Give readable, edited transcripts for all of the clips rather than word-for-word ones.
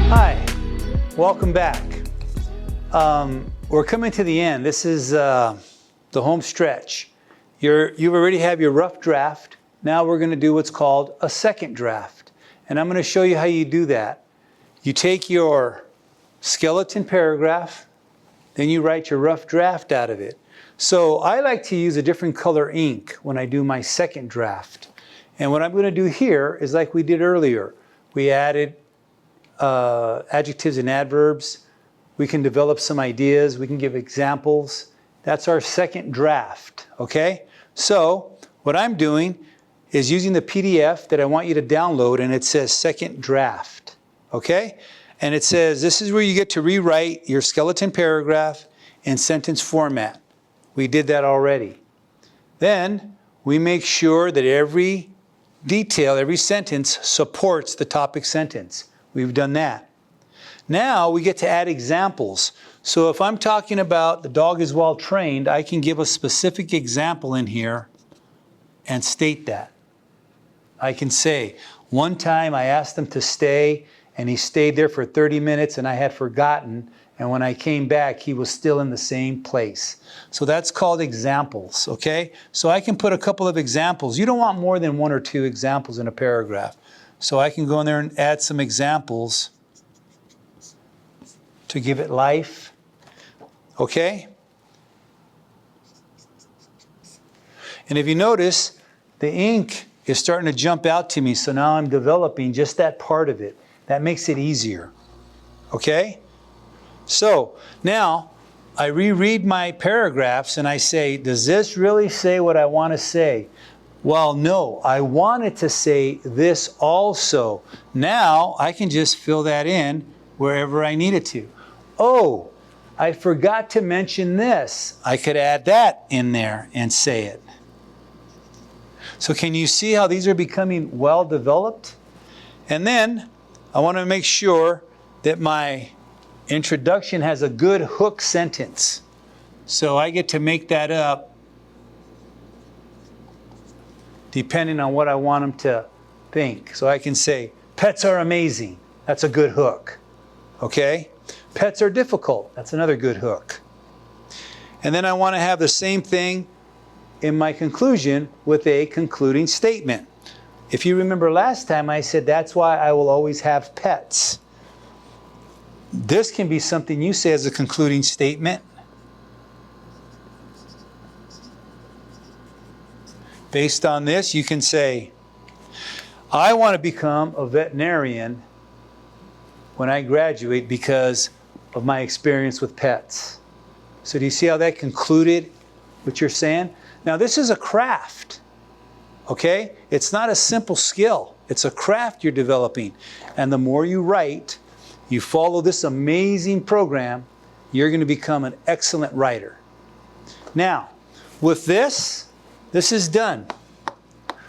Hi, welcome back. We're coming to the end. This is the home stretch. You already have your rough draft. Now we're going to do what's called a second draft. And I'm going to show you how you do that. You take your skeleton paragraph, then you write your rough draft out of it. So I like to use a different color ink when I do my second draft. And what I'm going to do here is like we did earlier. We added adjectives and adverbs. We can develop some ideas. We can give examples. That's our second draft, okay? So what I'm doing is using the PDF that I want you to download, and it says second draft, okay? And it says this is where you get to rewrite your skeleton paragraph in sentence format. We did that already. Then we make sure that every detail, every sentence supports the topic sentence. We've done that. Now we get to add examples. So if I'm talking about the dog is well trained, I can give a specific example in here and state that. I can say, one time I asked him to stay and he stayed there for 30 minutes and I had forgotten, and when I came back he was still in the same place. So that's called examples, okay? So I can put a couple of examples. You don't want more than one or two examples in a paragraph. So I can go in there and add some examples to give it life, okay? And if you notice, the ink is starting to jump out to me, so now I'm developing just that part of it. That makes it easier, okay? So now I reread my paragraphs and I say, does this really say what I want to say? Well, no, I wanted to say this also. Now I can just fill that in wherever I need it to. Oh, I forgot to mention this. I could add that in there and say it. So can you see how these are becoming well developed? And then I want to make sure that my introduction has a good hook sentence. So I get to make that up depending on what I want them to think. So I can say, pets are amazing. That's a good hook. Okay? Pets are difficult. That's another good hook. And then I want to have the same thing in my conclusion with a concluding statement. If you remember last time, I said that's why I will always have pets. This can be something you say as a concluding statement. Based on this, you can say, I want to become a veterinarian when I graduate because of my experience with pets. So do you see how that concluded what you're saying? Now this is a craft, okay? It's not a simple skill. It's a craft you're developing. And the more you write, you follow this amazing program, you're going to become an excellent writer. Now, with this is done.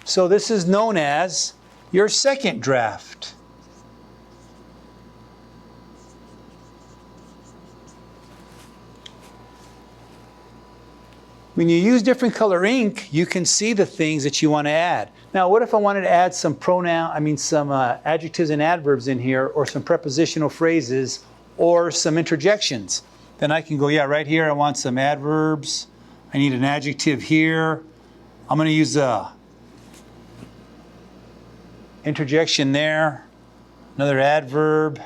So this is known as your second draft. When you use different color ink, you can see the things that you want to add. Now, what if I wanted to add some some adjectives and adverbs in here, or some prepositional phrases, or some interjections? Then I can go, yeah, right here I want some adverbs. I need an adjective here. I'm going to use a interjection there, another adverb,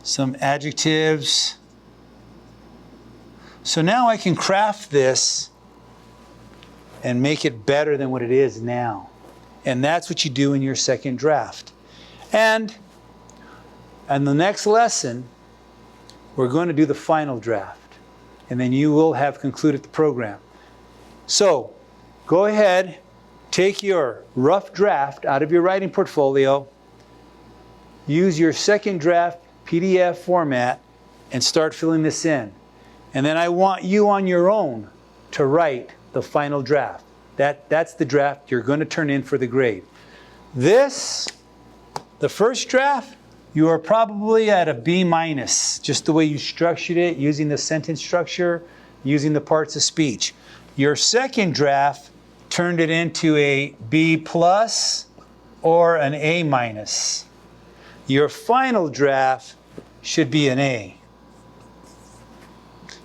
some adjectives. So now I can craft this and make it better than what it is now. And that's what you do in your second draft. And in the next lesson, we're going to do the final draft. And then you will have concluded the program. So go ahead, take your rough draft out of your writing portfolio, use your second draft PDF format, and start filling this in. And then I want you on your own to write the final draft. That's the draft you're going to turn in for the grade. This, the first draft, you are probably at a B-, just the way you structured it, using the sentence structure, using the parts of speech. Your second draft turned it into a B+ or an A-. Your final draft should be an A.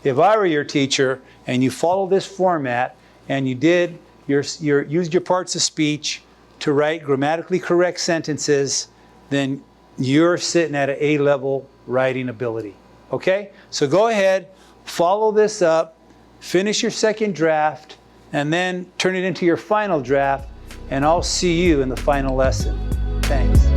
If I were your teacher and you follow this format and you did used your parts of speech to write grammatically correct sentences, then you're sitting at an A-level writing ability. Okay? So go ahead, follow this up, finish your second draft, and then turn it into your final draft, and I'll see you in the final lesson. Thanks.